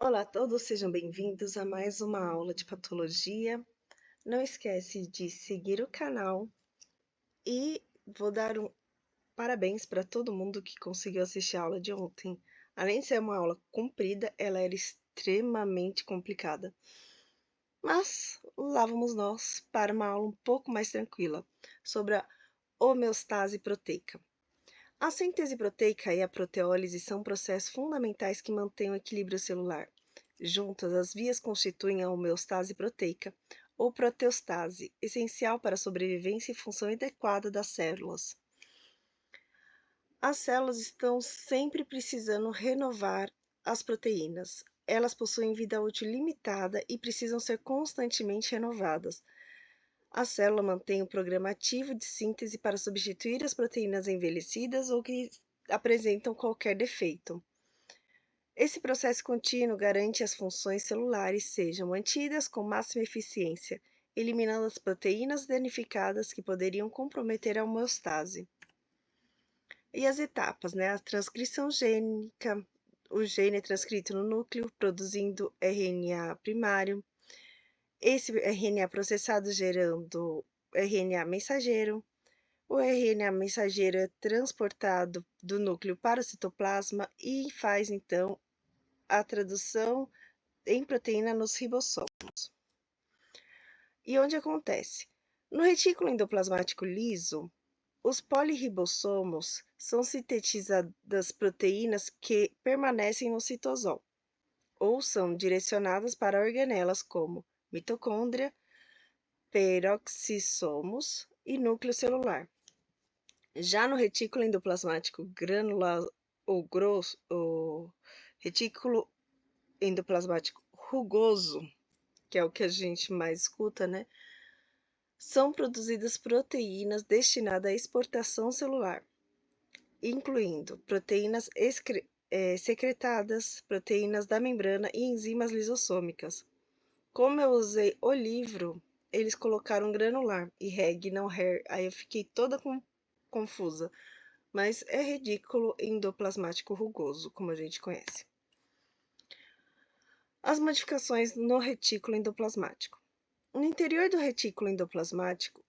Olá a todos, sejam bem-vindos a mais uma aula de patologia. Não esquece de seguir o canal e vou dar parabéns para todo mundo que conseguiu assistir a aula de ontem. Além de ser uma aula comprida, ela era extremamente complicada. Mas lá vamos nós para uma aula um pouco mais tranquila sobre a homeostase proteica. A síntese proteica e a proteólise são processos fundamentais que mantêm o equilíbrio celular. Juntas, as vias constituem a homeostase proteica, ou proteostase, essencial para a sobrevivência e função adequada das células. As células estão sempre precisando renovar as proteínas. Elas possuem vida útil limitada e precisam ser constantemente renovadas. A célula mantém o programa ativo de síntese para substituir as proteínas envelhecidas ou que apresentam qualquer defeito. Esse processo contínuo garante que as funções celulares sejam mantidas com máxima eficiência, eliminando as proteínas danificadas que poderiam comprometer a homeostase. E as etapas, né? A transcrição gênica, o gene é transcrito no núcleo, produzindo RNA primário. Esse RNA processado gerando RNA mensageiro. O RNA mensageiro é transportado do núcleo para o citoplasma e faz, então, a tradução em proteína nos ribossomos. E onde acontece? No retículo endoplasmático liso, os poliribossomos são sintetizadas proteínas que permanecem no citosol, ou são direcionadas para organelas como mitocôndria, peroxissomos e núcleo celular. Já no retículo endoplasmático granular ou grosso, o retículo endoplasmático rugoso, que é o que a gente mais escuta, né? São produzidas proteínas destinadas à exportação celular, incluindo proteínas secretadas, proteínas da membrana e enzimas lisossômicas. Como eu usei o livro, eles colocaram granular e reg, não hair, aí eu fiquei toda confusa. Mas é retículo endoplasmático rugoso, como a gente conhece. As modificações no retículo endoplasmático. No interior do retículo endoplasmático,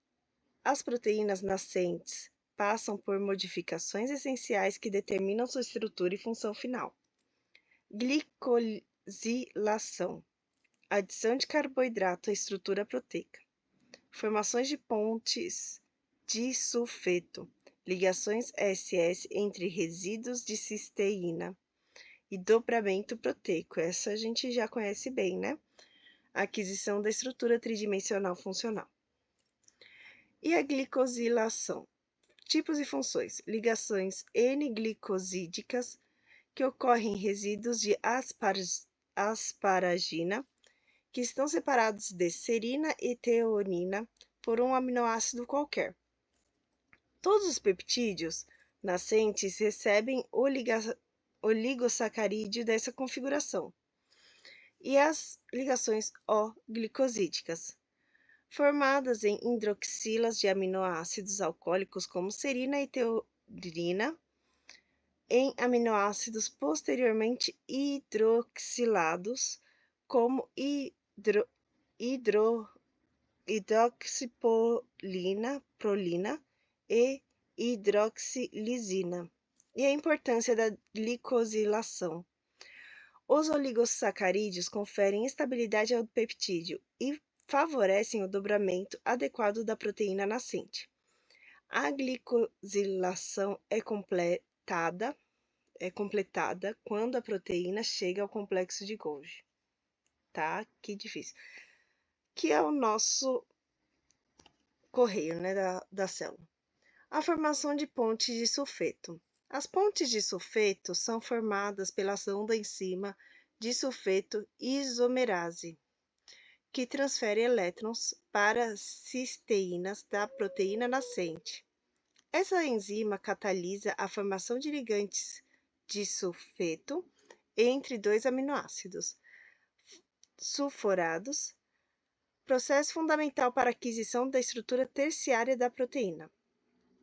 as proteínas nascentes passam por modificações essenciais que determinam sua estrutura e função final. Glicosilação, adição de carboidrato à estrutura proteica. Formações de pontes de sulfeto, ligações SS entre resíduos de cisteína e dobramento proteico. Essa a gente já conhece bem, né? Aquisição da estrutura tridimensional funcional. E a glicosilação? Tipos e funções. Ligações N-glicosídicas que ocorrem em resíduos de asparagina que estão separados de serina e teonina por um aminoácido qualquer. Todos os peptídeos nascentes recebem oligosacarídeo dessa configuração. E as ligações O-glicosídicas, formadas em hidroxilas de aminoácidos alcoólicos como serina e teorina, em aminoácidos posteriormente hidroxilados como hidroxiprolina e hidroxilisina. E a importância da glicosilação. Os oligosacarídeos conferem estabilidade ao peptídeo e favorecem o dobramento adequado da proteína nascente. A glicosilação é completada quando a proteína chega ao complexo de Golgi. Tá? Que difícil. Que é o nosso correio, né, da célula. A formação de pontes de sulfeto. As pontes de sulfeto são formadas pela ação da enzima de sulfeto isomerase, que transfere elétrons para cisteínas da proteína nascente. Essa enzima catalisa a formação de ligantes de sulfeto entre dois aminoácidos sulfurados, processo fundamental para a aquisição da estrutura terciária da proteína.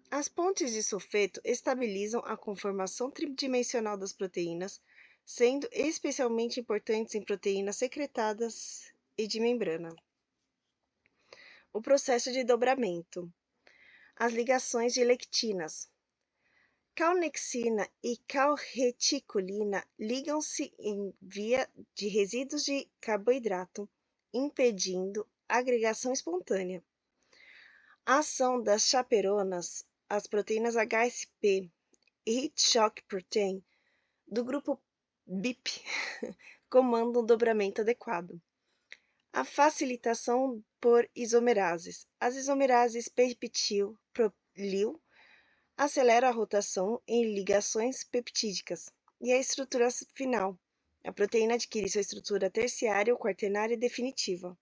As pontes de sulfeto estabilizam a conformação tridimensional das proteínas, sendo especialmente importantes em proteínas secretadas e de membrana. O processo de dobramento. As ligações de lectinas. Calnexina e calreticulina ligam-se em via de resíduos de carboidrato, impedindo agregação espontânea. A ação das chaperonas, as proteínas HSP e Heat Shock Protein, do grupo BIP, comandam o dobramento adequado. A facilitação por isomerases. As isomerases peptil-prolil acelera a rotação em ligações peptídicas e a estrutura final. A proteína adquire sua estrutura terciária ou quaternária definitiva.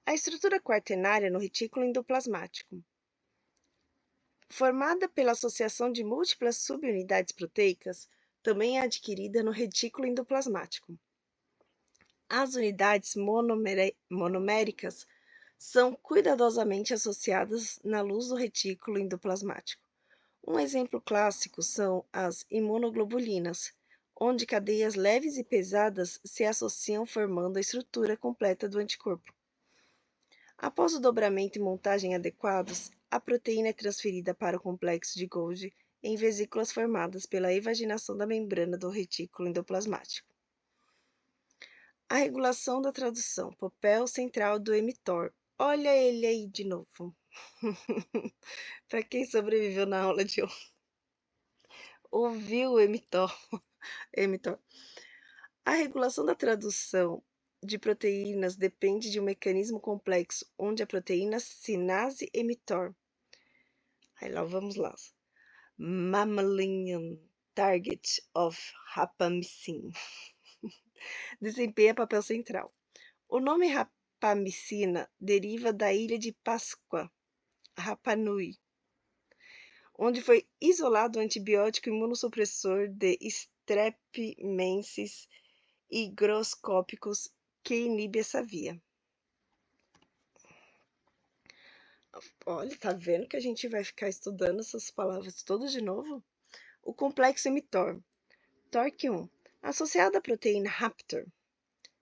A estrutura quaternária no retículo endoplasmático. Formada pela associação de múltiplas subunidades proteicas, também é adquirida no retículo endoplasmático. As unidades monoméricas são cuidadosamente associadas na luz do retículo endoplasmático. Um exemplo clássico são as imunoglobulinas, onde cadeias leves e pesadas se associam formando a estrutura completa do anticorpo. Após o dobramento e montagem adequados, a proteína é transferida para o complexo de Golgi em vesículas formadas pela evaginação da membrana do retículo endoplasmático. A regulação da tradução, papel central do mTOR. Olha ele aí de novo. Para quem sobreviveu na aula de ontem, ouviu o mTOR. A regulação da tradução de proteínas depende de um mecanismo complexo, onde a proteína sinase mTOR. Aí lá vamos lá. Mammalian target of rapamycin desempenha papel central. O nome rapamicina deriva da ilha de Páscoa, Rapa Nui, onde foi isolado o antibiótico imunossupressor de Streptomensis higroscópicos que inibe essa via. Olha, tá vendo que a gente vai ficar estudando essas palavras todas de novo? O complexo mTOR. TORC1, associado à proteína Raptor,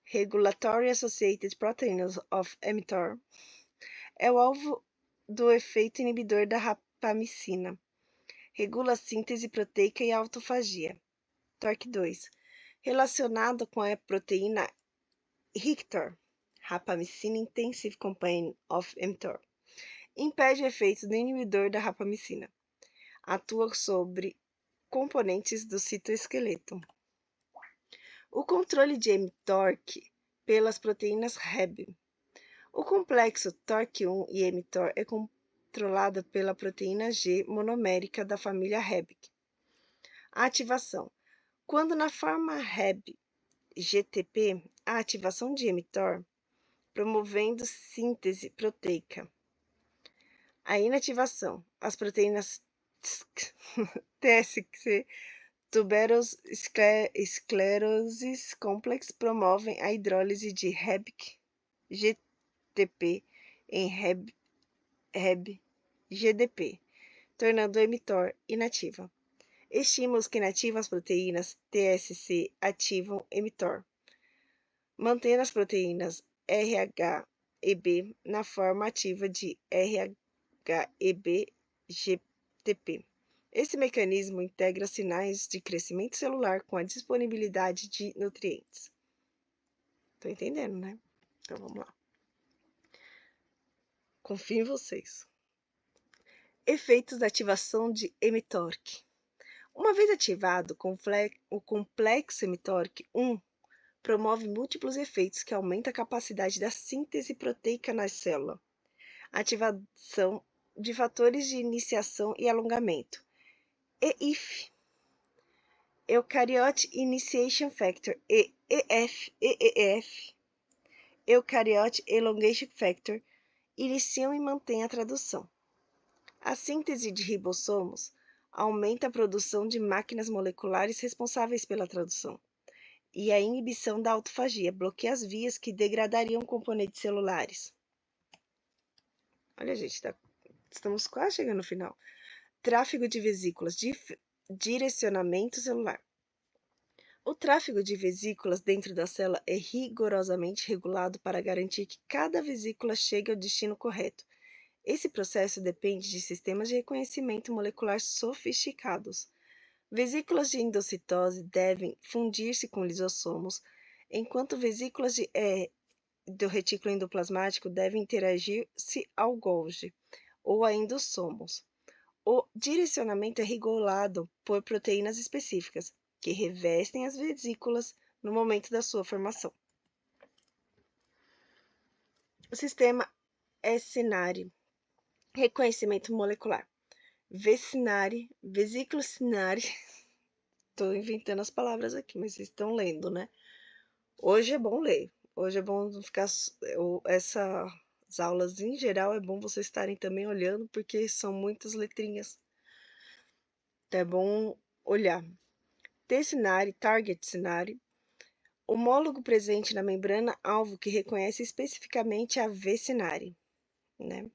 Regulatory Associated Proteins of mTOR, é o alvo do efeito inibidor da rapamicina. Regula a síntese proteica e a autofagia. TORC2, relacionado com a proteína RICTOR, Rapamycin Intensive Companion of mTOR. Impede o efeito do inibidor da rapamicina. Atua sobre componentes do citoesqueleto. O controle de mTORC pelas proteínas Rheb. O complexo TORC1 e mTOR é controlado pela proteína G monomérica da família Rheb. A ativação. Quando na forma Rheb GTP, a ativação de mTOR, promovendo síntese proteica. A inativação. As proteínas TSC, tuberous sclerosis complex, promovem a hidrólise de Rheb GTP em Rheb GDP, tornando o mTOR inativa. Estímulos que inativam as proteínas TSC ativam mTOR, mantendo as proteínas RHEB na forma ativa de RHEB-GTP. Esse mecanismo integra sinais de crescimento celular com a disponibilidade de nutrientes. Tô entendendo, né? Então vamos lá. Confio em vocês. Efeitos da ativação de mTORC. Uma vez ativado, o complexo mTORC1 promove múltiplos efeitos que aumentam a capacidade da síntese proteica na célula. Ativação de fatores de iniciação e alongamento. EIF, Eukaryote Initiation Factor, e EEF, Eukaryote Elongation Factor, iniciam e mantêm a tradução. A síntese de ribossomos aumenta a produção de máquinas moleculares responsáveis pela tradução. E a inibição da autofagia bloqueia as vias que degradariam componentes celulares. Olha, gente, estamos quase chegando no final. Tráfego de vesículas. direcionamento celular. O tráfego de vesículas dentro da célula é rigorosamente regulado para garantir que cada vesícula chegue ao destino correto. Esse processo depende de sistemas de reconhecimento molecular sofisticados. Vesículas de endocitose devem fundir-se com lisossomos, enquanto vesículas do retículo endoplasmático devem interagir-se ao Golgi ou a endossomos. O direcionamento é regulado por proteínas específicas, que revestem as vesículas no momento da sua formação. O sistema SNARI, reconhecimento molecular. VSNARI, vesícula SNARI. Estou inventando as palavras aqui, mas vocês estão lendo, né? Hoje é bom ler. Hoje é bom ficar. Essas aulas em geral é bom vocês estarem também olhando, porque são muitas letrinhas. Então é bom olhar. T-SNARI, Target SNARI, homólogo presente na membrana alvo que reconhece especificamente a V-SNARI, né?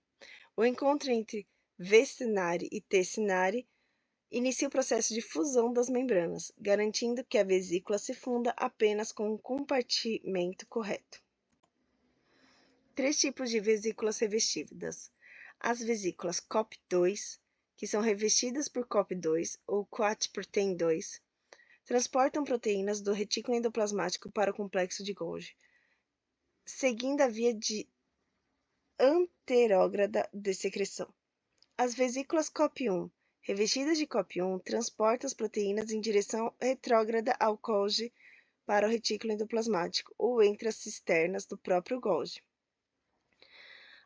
O encontro entre V-SNARI e T-SNARI inicia o processo de fusão das membranas, garantindo que a vesícula se funda apenas com o compartimento correto. 3 tipos de vesículas revestidas. As vesículas COP2, que são revestidas por COP2 ou Coat-Protein 2, transportam proteínas do retículo endoplasmático para o complexo de Golgi, seguindo a via anterógrada de secreção. As vesículas COP1, revestidas de COP1, transportam as proteínas em direção retrógrada ao Golgi para o retículo endoplasmático ou entre as cisternas do próprio Golgi.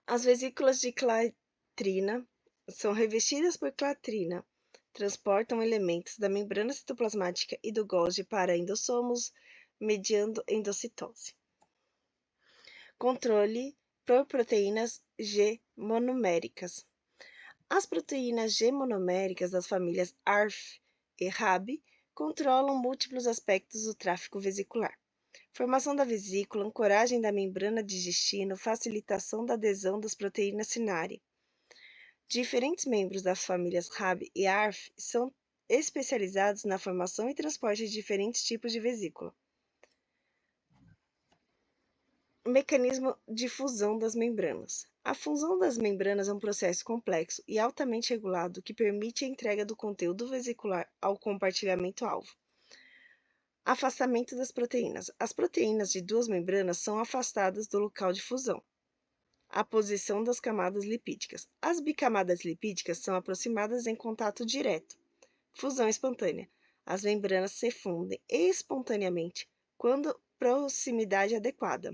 As vesículas de clatrina são revestidas por clatrina, transportam elementos da membrana citoplasmática e do Golgi para endossomos, mediando endocitose. Controle por proteínas G monoméricas. As proteínas G monoméricas das famílias ARF e RAB controlam múltiplos aspectos do tráfego vesicular. Formação da vesícula, ancoragem da membrana digestino, facilitação da adesão das proteínas SNARI. Diferentes membros das famílias RAB e ARF são especializados na formação e transporte de diferentes tipos de vesícula. Mecanismo de fusão das membranas. A fusão das membranas é um processo complexo e altamente regulado que permite a entrega do conteúdo vesicular ao compartilhamento-alvo. Afastamento das proteínas. As proteínas de duas membranas são afastadas do local de fusão. A posição das camadas lipídicas. As bicamadas lipídicas são aproximadas em contato direto. Fusão espontânea. As membranas se fundem espontaneamente quando proximidade adequada.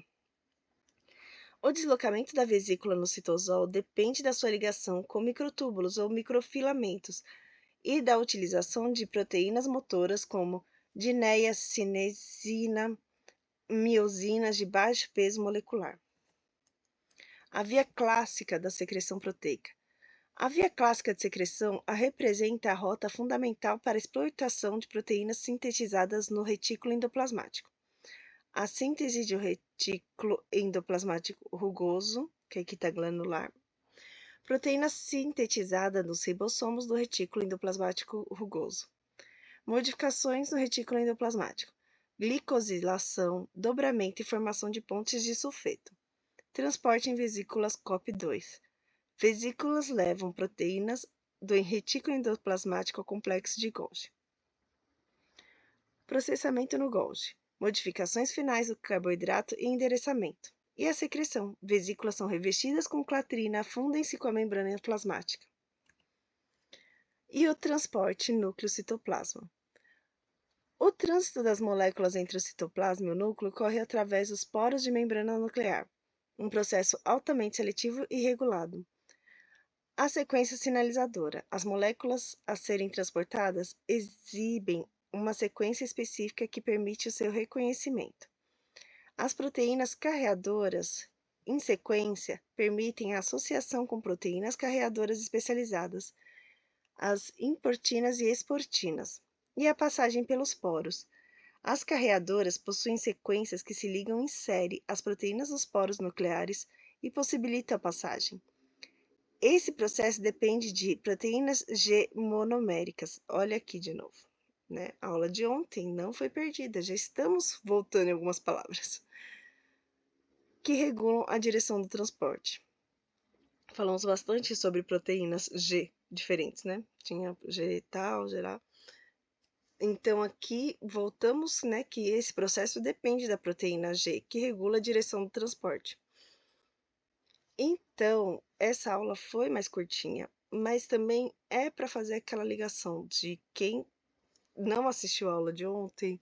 O deslocamento da vesícula no citosol depende da sua ligação com microtúbulos ou microfilamentos e da utilização de proteínas motoras como dineia, cinesina, miosinas de baixo peso molecular. A via clássica da secreção proteica. A via clássica de secreção representa a rota fundamental para a exploração de proteínas sintetizadas no retículo endoplasmático. A síntese de um retículo endoplasmático rugoso, que aqui está granular, proteína sintetizada nos ribossomos do retículo endoplasmático rugoso. Modificações no retículo endoplasmático, glicosilação, dobramento e formação de pontes de sulfeto. Transporte em vesículas COP2. Vesículas levam proteínas do retículo endoplasmático ao complexo de Golgi. Processamento no Golgi. Modificações finais do carboidrato e endereçamento. E a secreção. Vesículas são revestidas com clatrina, fundem-se com a membrana plasmática. E o transporte núcleo-citoplasma. O trânsito das moléculas entre o citoplasma e o núcleo ocorre através dos poros de membrana nuclear, um processo altamente seletivo e regulado. A sequência sinalizadora. As moléculas a serem transportadas exibem uma sequência específica que permite o seu reconhecimento. As proteínas carreadoras, em sequência, permitem a associação com proteínas carreadoras especializadas, as importinas e exportinas, e a passagem pelos poros. As carreadoras possuem sequências que se ligam em série às proteínas dos poros nucleares e possibilitam a passagem. Esse processo depende de proteínas G monoméricas. Olha aqui de novo, né? A aula de ontem não foi perdida, já estamos voltando em algumas palavras. Que regulam a direção do transporte. Falamos bastante sobre proteínas G diferentes, né? Tinha G tal, G lá. Então, aqui voltamos, né, que esse processo depende da proteína G, que regula a direção do transporte. Então, essa aula foi mais curtinha, mas também é para fazer aquela ligação de quem não assistiu a aula de ontem.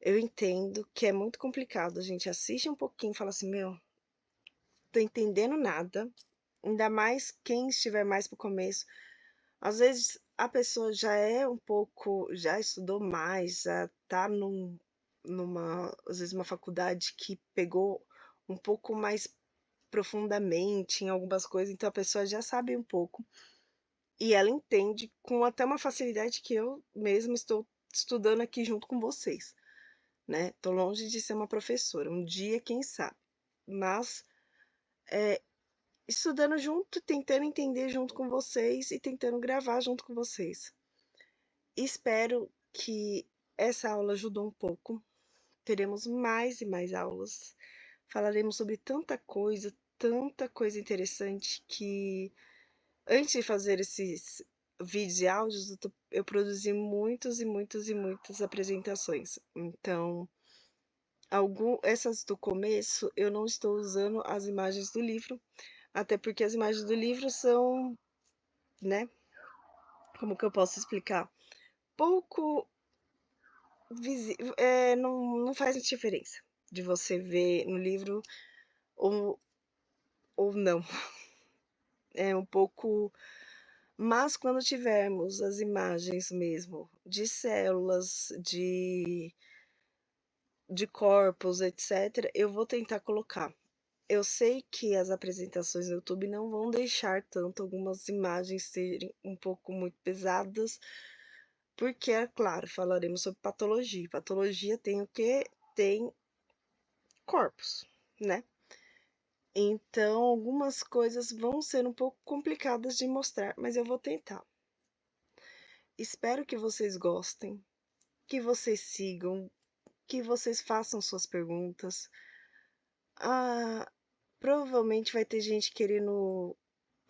Eu entendo que é muito complicado. A gente assiste um pouquinho e fala assim: meu, tô entendendo nada. Ainda mais quem estiver mais pro começo. Às vezes a pessoa já é um pouco, já estudou mais, já tá às vezes uma faculdade que pegou um pouco mais profundamente em algumas coisas, então a pessoa já sabe um pouco e ela entende com até uma facilidade que eu mesma estou estudando aqui junto com vocês, né? Tô longe de ser uma professora, um dia, quem sabe, mas estudando junto, tentando entender junto com vocês e tentando gravar junto com vocês. Espero que essa aula ajudou um pouco. Teremos mais e mais aulas. Falaremos sobre tanta coisa interessante que antes de fazer esses vídeos e áudios, eu produzi muitos e muitas e muitas apresentações. Então, essas do começo eu não estou usando as imagens do livro, até porque as imagens do livro são, né? Como que eu posso explicar? Pouco não faz diferença de você ver no livro ou, ou não. É um pouco. Mas quando tivermos as imagens mesmo de células, de corpos, etc., eu vou tentar colocar. Eu sei que as apresentações no YouTube não vão deixar tanto algumas imagens serem um pouco muito pesadas, porque, é claro, falaremos sobre patologia. Patologia tem o quê? Tem corpos, né? Então, algumas coisas vão ser um pouco complicadas de mostrar, mas eu vou tentar. Espero que vocês gostem, que vocês sigam, que vocês façam suas perguntas. Ah, provavelmente vai ter gente querendo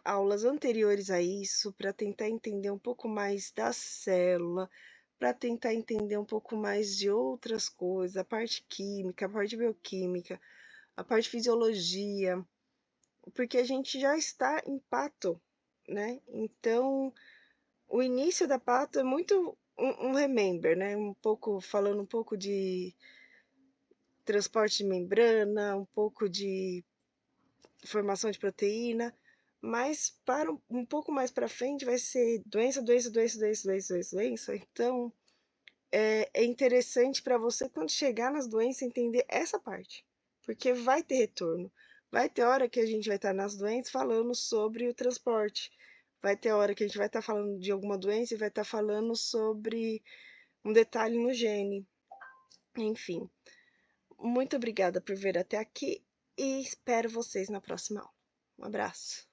aulas anteriores a isso para tentar entender um pouco mais da célula, para tentar entender um pouco mais de outras coisas, a parte química, a parte bioquímica, a parte fisiologia, porque a gente já está em pato, né? Então, o início da pato é muito um remember, né? Um pouco falando um pouco de transporte de membrana, um pouco de formação de proteína, mas para um pouco mais para frente vai ser doença, doença, doença, doença, doença, doença, doença. Então, é interessante para você, quando chegar nas doenças, entender essa parte, porque vai ter retorno. Vai ter hora que a gente vai estar nas doenças falando sobre o transporte. Vai ter hora que a gente vai estar falando de alguma doença e vai estar falando sobre um detalhe no gene. Enfim, muito obrigada por ver até aqui e espero vocês na próxima aula. Um abraço.